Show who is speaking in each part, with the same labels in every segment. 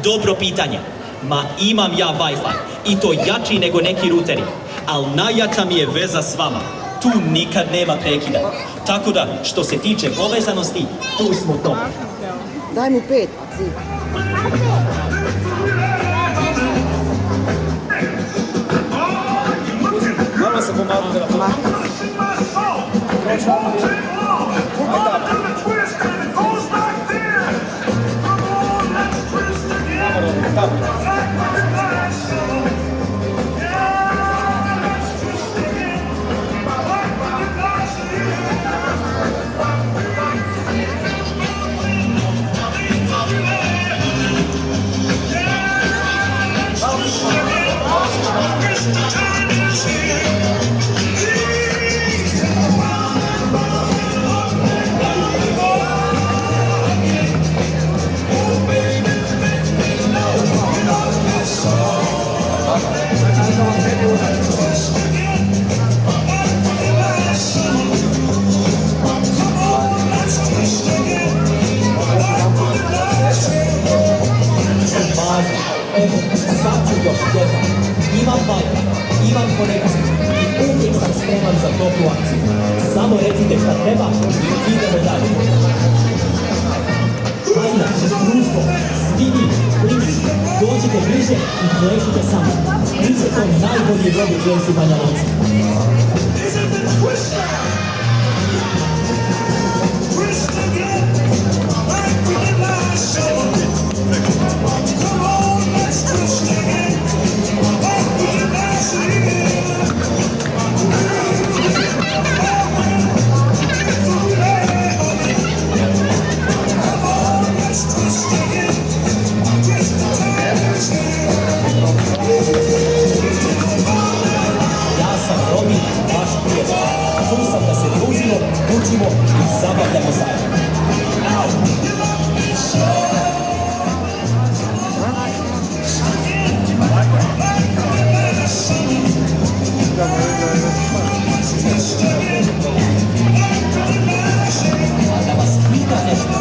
Speaker 1: Dobro pitanje. Ma imam ja Wi-Fi i to jači nego neki ruteri, ali najjača mi je veza s vama. Tu nikad nema prekida. Tako da, što se tiče povezanosti, tu smo to.
Speaker 2: Daj mu 5.
Speaker 3: Malo se pomalo da
Speaker 1: Imam Wi-Fi, imam konekciju i uvijek sam spreman za toplu akciju. Samo recite šta treba i idemo dalje. Hajna, društvo, svi vi, klinci, dođite bliže i plešite sami. Vi će to najbolji robi ples u Banja Luci. Tu sam da se družimo, učimo i zabavljamo zajedno. A da vas pitam nešto,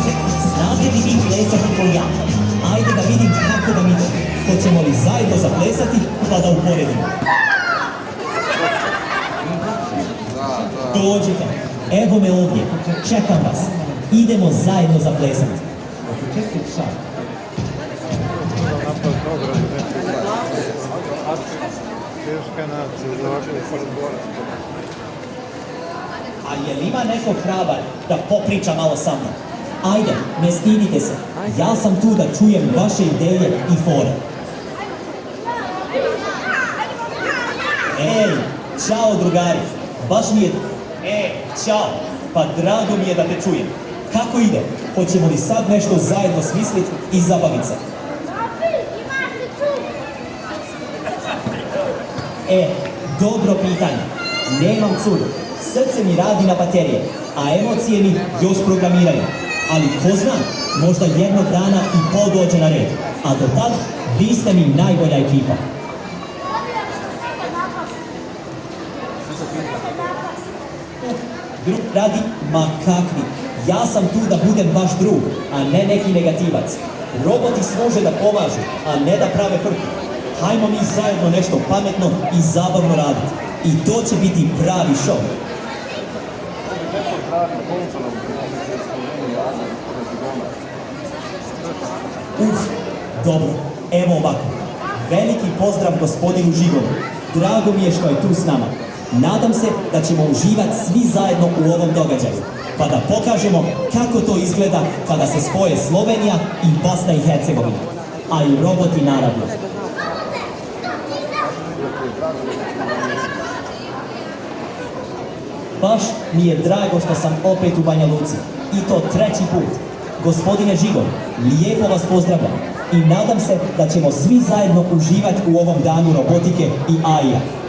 Speaker 1: znate li vi plesati ko ja? Ajde da vidim kako vam ide. Hoćemo li zajedno zaplesati pa da uporedimo? Dođite, evo me ovdje, čekam vas. Idemo zajedno zaplesati. A je li ima neko hrabar da popriča malo sa mnom? Ajde, ne stidite se. Ja sam tu da čujem vaše ideje i fore. Ej, čao drugari. Baš mi je... čao. Pa drago mi je da te čujem. Kako ide? Hoćemo li sad nešto zajedno smisliti i zabaviti se? Dobro pitanje. Nemam curu. Srce mi radi na baterije, a emocije mi još programiraju. Ali ko zna, možda jednog dana i Pol dođe na red. A do tad, vi ste mi najbolja ekipa. Drug radi, ma kakvi. Ja sam tu da budem vaš drug, a ne neki negativac. Roboti služe da pomažu, a ne da prave frku. Hajmo mi zajedno nešto pametno i zabavno raditi. I to će biti pravi show. Dobro, evo ovako. Veliki pozdrav gospodinu Žigovu. Drago mi je što je tu s nama. Nadam se da ćemo uživati svi zajedno u ovom događaju, pa da pokažemo kako to izgleda kada se spoje Slovenija i Bosna i Hercegovina, a i roboti naravno. Baš mi je drago što sam opet u Banja Luci, i to 3. put. Gospodine Žigov, lijepo vas pozdravljam i nadam se da ćemo svi zajedno uživati u ovom danu robotike i AI-a.